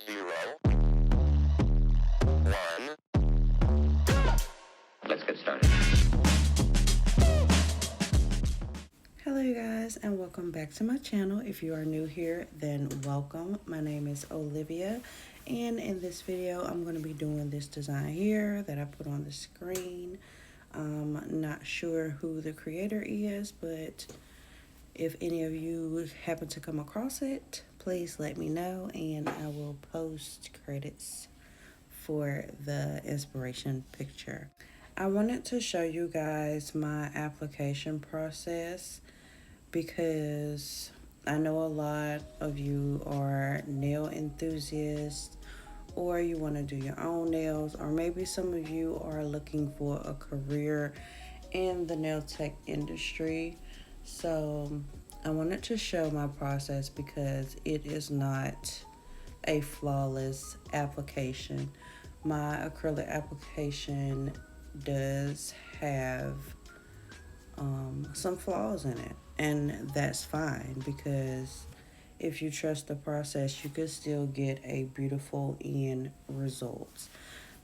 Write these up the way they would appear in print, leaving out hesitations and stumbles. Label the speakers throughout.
Speaker 1: 0, 1. Let's get started.
Speaker 2: Hello you guys and welcome back to my channel. If you are new here, then welcome. My name is Olivia and in this video I'm going to be doing this design here that I put on the screen. Not sure who the creator is, but if any of you happen to come across it, please let me know and I will post credits for the inspiration picture. I wanted to show you guys my application process because I know a lot of you are nail enthusiasts or you want to do your own nails, or maybe some of you are looking for a career in the nail tech industry. So I wanted to show my process because it is not a flawless application. My acrylic application does have some flaws in it, and that's fine because if you trust the process, you can still get a beautiful end result.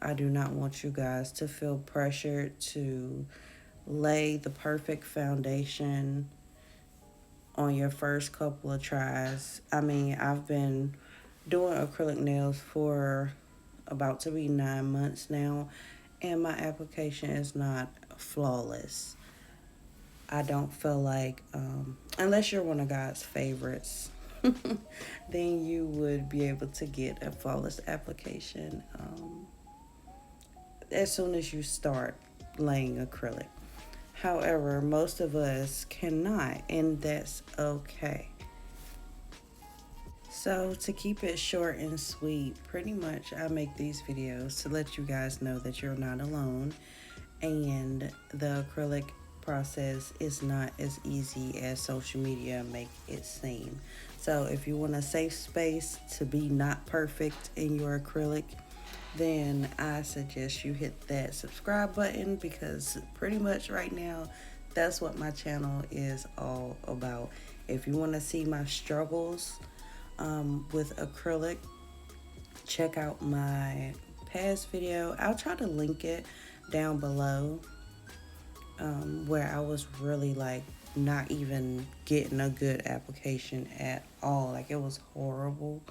Speaker 2: I do not want you guys to feel pressured to lay the perfect foundation on your first couple of tries. I mean, I've been doing acrylic nails for about to be 9 months now, and my application is not flawless. I don't feel like, unless you're one of God's favorites, then you would be able to get a flawless application as soon as you start laying acrylic. However, most of us cannot, and that's okay. So, to keep it short and sweet, pretty much I make these videos to let you guys know that you're not alone and the acrylic process is not as easy as social media make it seem. So if you want a safe space to be not perfect in your acrylic, then I suggest you hit that subscribe button because pretty much right now that's what my channel is all about. If you want to see my struggles with acrylic, check out my past video. I'll try to link it down below, where I was really like not even getting a good application at all. Like, it was horrible.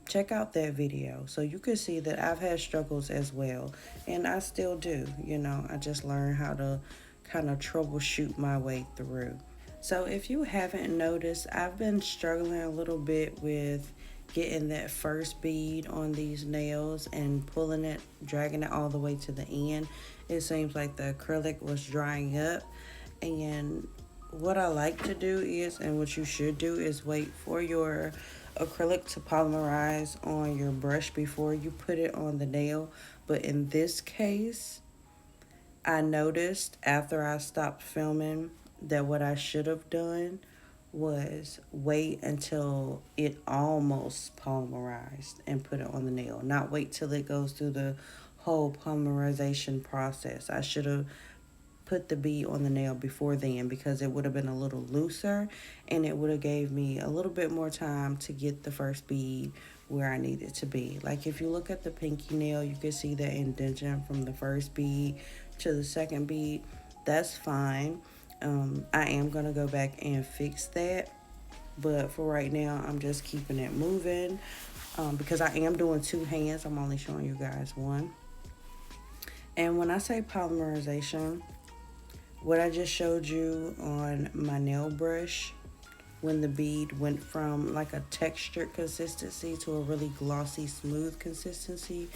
Speaker 2: Check out that video so you can see that I've had struggles as well, and I still do. I just learned how to kind of troubleshoot my way through. So if you haven't noticed, I've been struggling a little bit with getting that first bead on these nails and pulling it, dragging it all the way to the end. It seems like the acrylic was drying up, and what I like to do is, and what you should do, is wait for your acrylic to polymerize on your brush before you put it on the nail. But in this case, I noticed after I stopped filming that what I should have done was wait until it almost polymerized and put it on the nail, not wait till it goes through the whole polymerization process. I should have put the bead on the nail before then because it would have been a little looser and it would have gave me a little bit more time to get the first bead where I need it to be. Like, if you look at the pinky nail, you can see the indentation from the first bead to the second bead. That's fine. I am going to go back and fix that, but for right now I'm just keeping it moving, because I am doing two hands. I'm only showing you guys one. And when I say polymerization, what I just showed you on my nail brush, when the bead went from like a textured consistency to a really glossy, smooth consistency,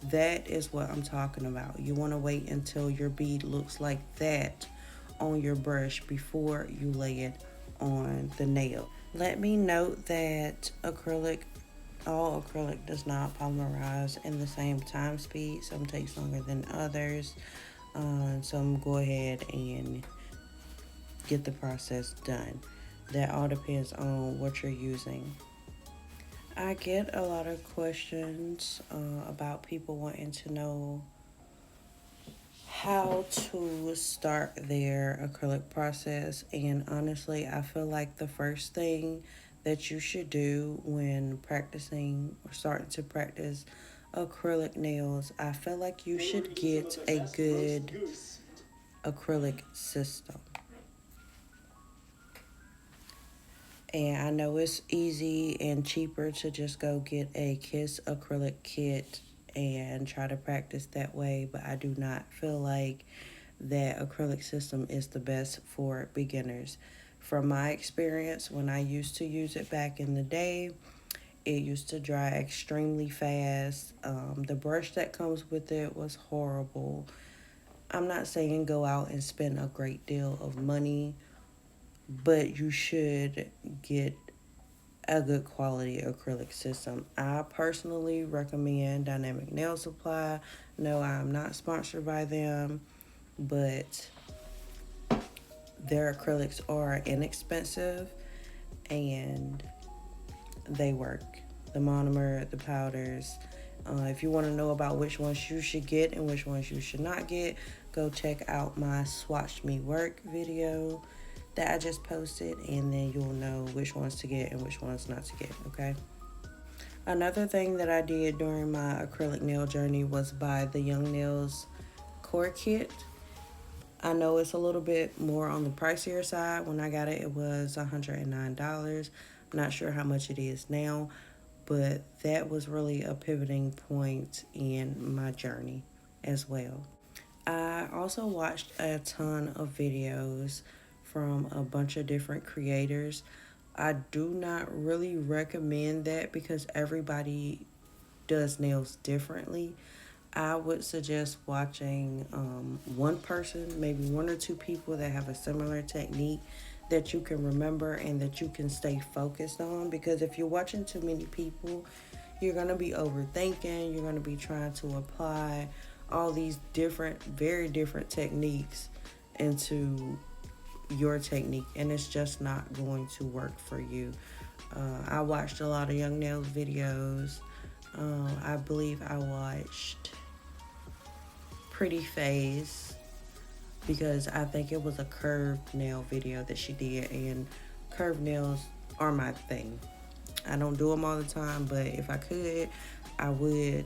Speaker 2: that is what I'm talking about. You want to wait until your bead looks like that on your brush before you lay it on the nail. Let me note that all acrylic does not polymerize in the same time speed. Some takes longer than others. Some go ahead and get the process done. That all depends on what you're using. I get a lot of questions about people wanting to know how to start their acrylic process, and honestly, I feel like the first thing that you should do when practicing or starting to practice acrylic nails, I feel like you should get a good acrylic system. And I know it's easy and cheaper to just go get a Kiss acrylic kit and try to practice that way, but I do not feel like that acrylic system is the best for beginners. From my experience, when I used to use it back in the day, it used to dry extremely fast. The brush that comes with it was horrible. I'm not saying go out and spend a great deal of money, but you should get a good quality acrylic system. I personally recommend Dynamic Nail Supply. No, I'm not sponsored by them, but their acrylics are inexpensive and they work. The monomer, the powders. If you want to know about which ones you should get and which ones you should not get, go check out my Swatch Me Work video that I just posted, and then you'll know which ones to get and which ones not to get, okay? Another thing that I did during my acrylic nail journey was buy the Young Nails core kit. I know it's a little bit more on the pricier side. When I got it, it was $109. I'm not sure how much it is now, but that was really a pivoting point in my journey as well. I also watched a ton of videos from a bunch of different creators. I do not really recommend that because everybody does nails differently. I would suggest watching one person, maybe one or two people that have a similar technique that you can remember and that you can stay focused on. Because if you're watching too many people, you're going to be overthinking. You're going to be trying to apply all these different, very different techniques into your technique, and it's just not going to work for you. I watched a lot of Young Nails videos. I believe I watched Pretty Face because I think it was a curved nail video that she did, and curved nails are my thing. I don't do them all the time, but if I could, I would.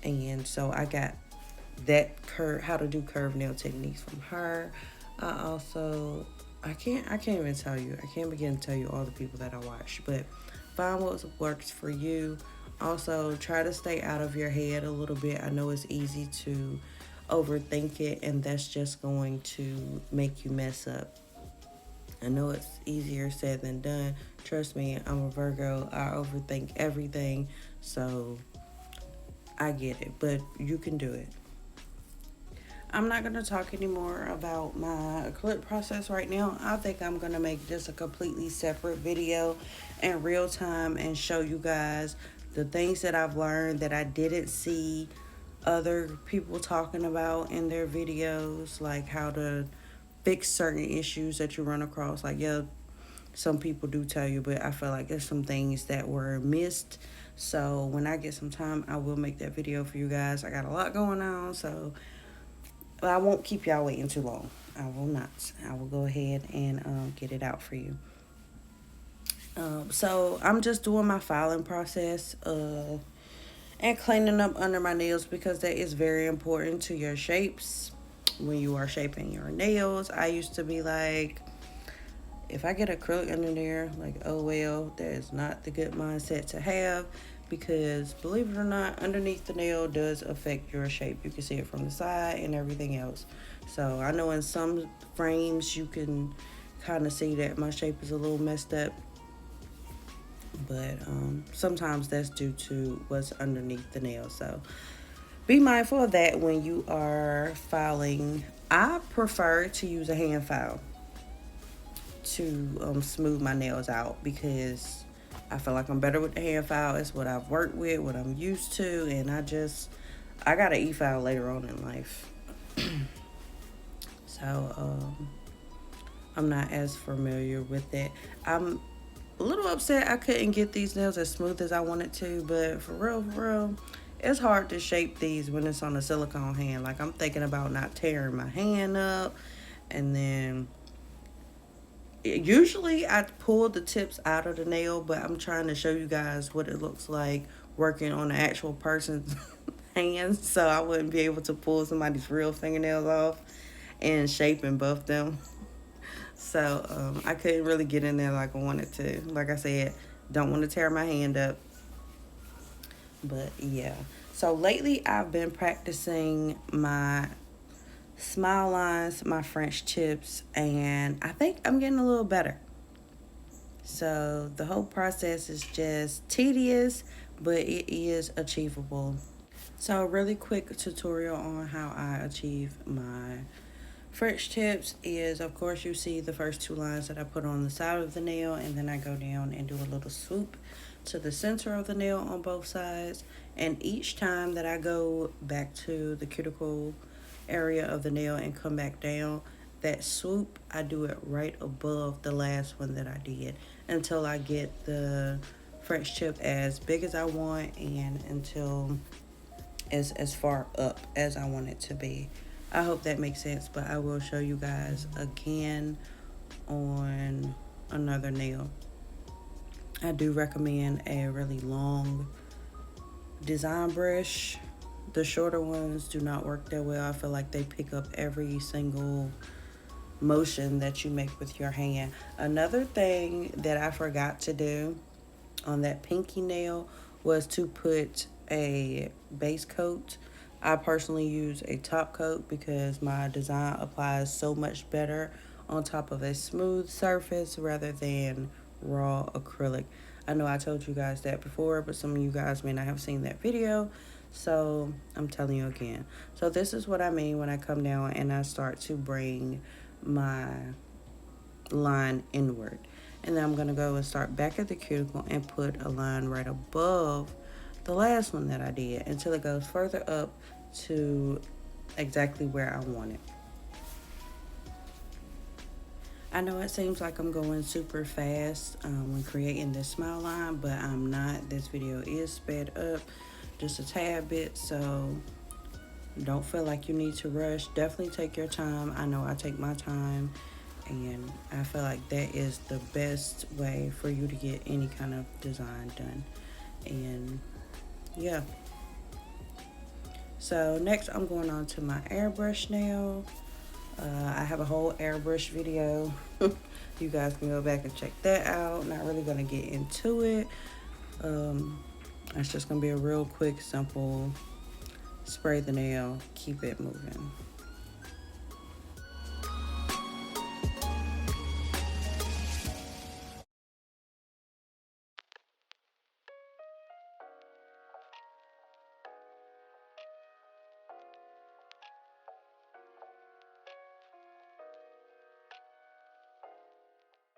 Speaker 2: And so I got that how to do curved nail techniques from her. I can't even tell you. I can't begin to tell you all the people that I watched, but find what works for you. Also, try to stay out of your head a little bit. I know it's easy to overthink it, and that's just going to make you mess up. I know it's easier said than done. Trust me, I'm a Virgo. I overthink everything, so I get it, but you can do it. I'm not going to talk anymore about my acrylic process right now. I think I'm going to make this a completely separate video in real time and show you guys the things that I've learned that I didn't see other people talking about in their videos, like how to fix certain issues that you run across. Like, yeah, some people do tell you, but I feel like there's some things that were missed. So when I get some time, I will make that video for you guys. I got a lot going on, so I won't keep y'all waiting too long. I will not. I will go ahead and get it out for you. So I'm just doing my filing process and cleaning up under my nails because that is very important to your shapes when you are shaping your nails. I used to be like, if I get acrylic under there, like, oh well, that is not the good mindset to have, because believe it or not, underneath the nail does affect your shape. You can see it from the side and everything else. So I know in some frames you can kind of see that my shape is a little messed up, but sometimes that's due to what's underneath the nail. So be mindful of that when you are filing. I prefer to use a hand file to smooth my nails out because I feel like I'm better with the hand file. It's what I've worked with, what I'm used to, and I got an e-file later on in life. So I'm not as familiar with it. I'm a little upset I couldn't get these nails as smooth as I wanted to, but for real, it's hard to shape these when it's on a silicone hand. Like, I'm thinking about not tearing my hand up, and then Usually I pull the tips out of the nail, but I'm trying to show you guys what it looks like working on the actual person's hands, so I wouldn't be able to pull somebody's real fingernails off and shape and buff them. So I couldn't really get in there like I wanted to. Like I said, don't want to tear my hand up. But yeah. So lately I've been practicing my smile lines, my French tips, and I think I'm getting a little better. So the whole process is just tedious, but it is achievable. So a really quick tutorial on how I achieve my French tips is, of course, you see the first two lines that I put on the side of the nail, and then I go down and do a little swoop to the center of the nail on both sides. And each time that I go back to the cuticle area of the nail and come back down, that swoop, I do it right above the last one that I did until I get the French tip as big as I want and until as far up as I want it to be. I hope that makes sense, but I will show you guys again on another nail. I do recommend a really long design brush. The shorter ones do not work that well. I feel like they pick up every single motion that you make with your hand. Another thing that I forgot to do on that pinky nail was to put a base coat. I personally use a top coat because my design applies so much better on top of a smooth surface rather than raw acrylic. I know I told you guys that before, but some of you guys may not have seen that video, so I'm telling you again. So this is what I mean when I come down and I start to bring my line inward. And then I'm going to go and start back at the cuticle and put a line right above the last one that I did until it goes further up to exactly where I want it. I know it seems like I'm going super fast when creating this smile line, but I'm not. This video is sped up just a tad bit, so don't feel like you need to rush. Definitely take your time. I know I take my time, and I feel like that is the best way for you to get any kind of design done. And yeah. So next I'm going on to my airbrush nail. I have a whole airbrush video. You guys can go back and check that out. Not really gonna get into it. It's just gonna be a real quick, simple spray the nail, keep it moving.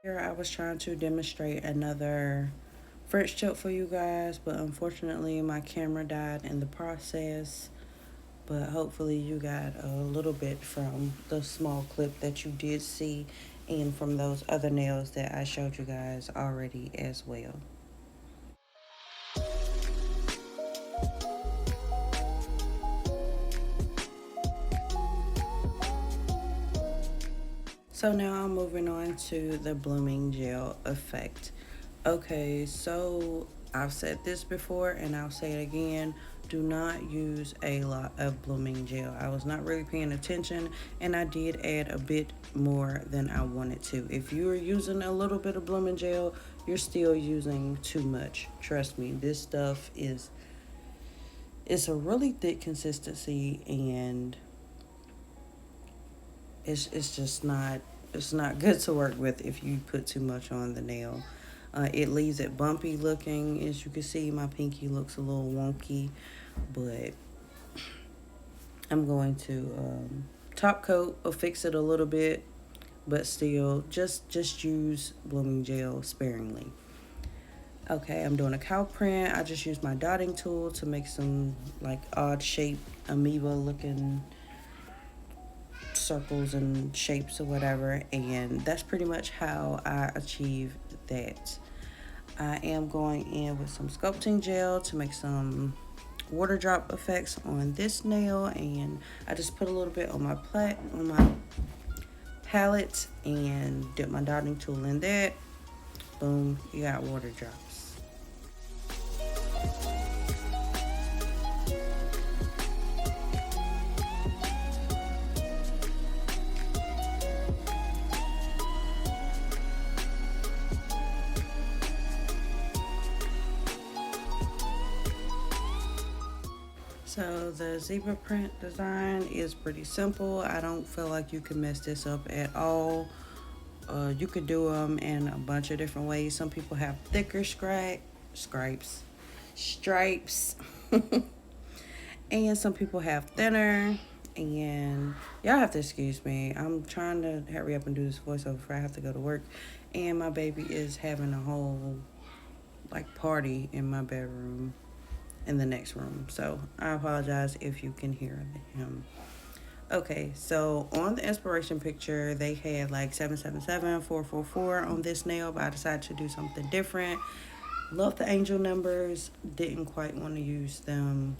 Speaker 2: Here I was trying to demonstrate another French tip for you guys, but unfortunately my camera died in the process. But hopefully you got a little bit from the small clip that you did see and from those other nails that I showed you guys already as well. So now I'm moving on to the blooming gel effect. Okay, so I've said this before and I'll say it again. Do not use a lot of blooming gel. I was not really paying attention and I did add a bit more than I wanted to. If you are using a little bit of blooming gel, you're still using too much. Trust me, this stuff it's a really thick consistency and it's just not it's not good to work with if you put too much on the nail. It leaves it bumpy looking. As you can see, my pinky looks a little wonky, but I'm going to top coat or fix it a little bit, but still just use blooming gel sparingly. Okay, I'm doing a cow print. I just used my dotting tool to make some like odd shaped amoeba looking circles and shapes or whatever, and that's pretty much how I achieve that. I am going in with some sculpting gel to make some water drop effects on this nail, and I just put a little bit on my palette and dip my dotting tool in that. Boom, you got water drops. So the zebra print design is pretty simple. I don't feel like you can mess this up at all. You could do them in a bunch of different ways. Some people have thicker stripes, and some people have thinner. And y'all have to excuse me. I'm trying to hurry up and do this voiceover before I have to go to work. And my baby is having a whole like party in my bedroom in the next room. So I apologize if you can hear him. Okay, so on the inspiration picture, they had like 777, 444 on this nail, but I decided to do something different. Love the angel numbers, didn't quite want to use them.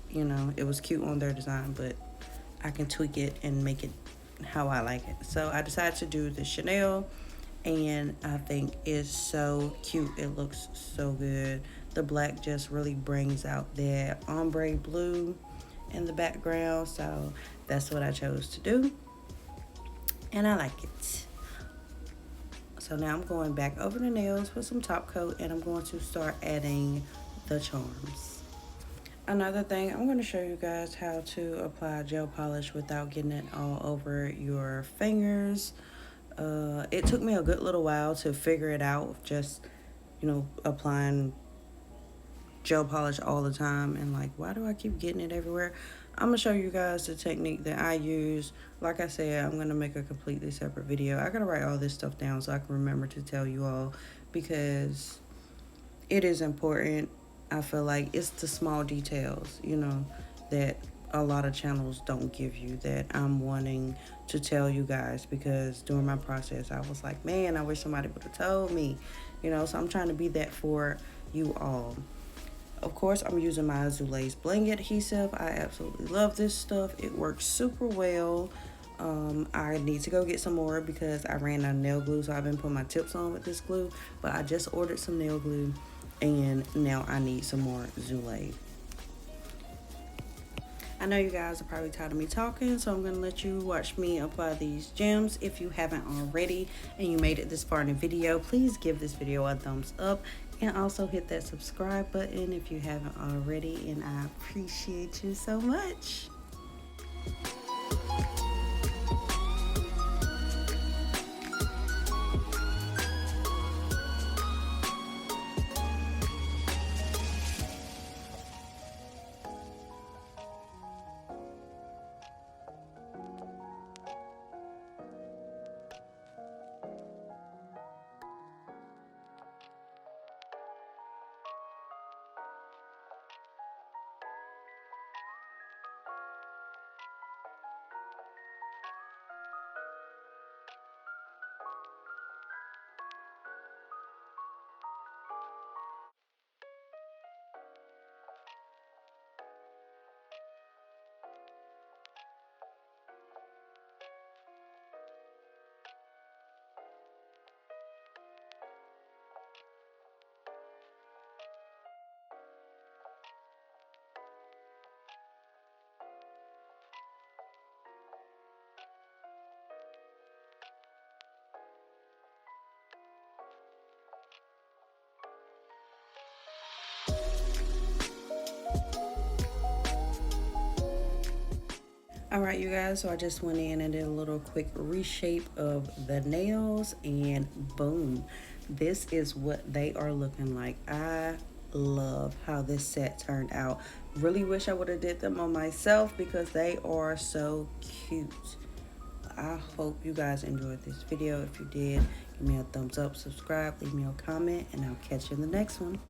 Speaker 2: You know, it was cute on their design, but I can tweak it and make it how I like it. So I decided to do the Chanel, and I think it's so cute. It looks so good. The black just really brings out that ombre blue in the background, so that's what I chose to do, and I like it. So now I'm going back over the nails with some top coat, and I'm going to start adding the charms. Another thing, I'm going to show you guys how to apply gel polish without getting it all over your fingers. It took me a good little while to figure it out, just, you know, applying gel polish all the time and like, why do I keep getting it everywhere? I'm gonna show you guys the technique that I use. Like I said, I'm gonna make a completely separate video. I gotta write all this stuff down so I can remember to tell you all, because it is important. I feel like it's the small details, you know, that a lot of channels don't give you, that I'm wanting to tell you guys, because during my process I was like, man, I wish somebody would have told me, you know. So I'm trying to be that for you all. Of course, I'm using my Zuley's Bling adhesive. I absolutely love this stuff. It works super well. I need to go get some more because I ran out of nail glue, so I've been putting my tips on with this glue. But I just ordered some nail glue, and now I need some more Zuley. I know you guys are probably tired of me talking, so I'm going to let you watch me apply these gems. If you haven't already and you made it this far in the video, please give this video a thumbs up. And also hit that subscribe button if you haven't already, and I appreciate you so much. All right, you guys, so I just went in and did a little quick reshape of the nails, and boom, this is what they are looking like. I love how this set turned out. Really wish I would have did them on myself because they are so cute. I hope you guys enjoyed this video. If you did, give me a thumbs up, subscribe, leave me a comment, and I'll catch you in the next one.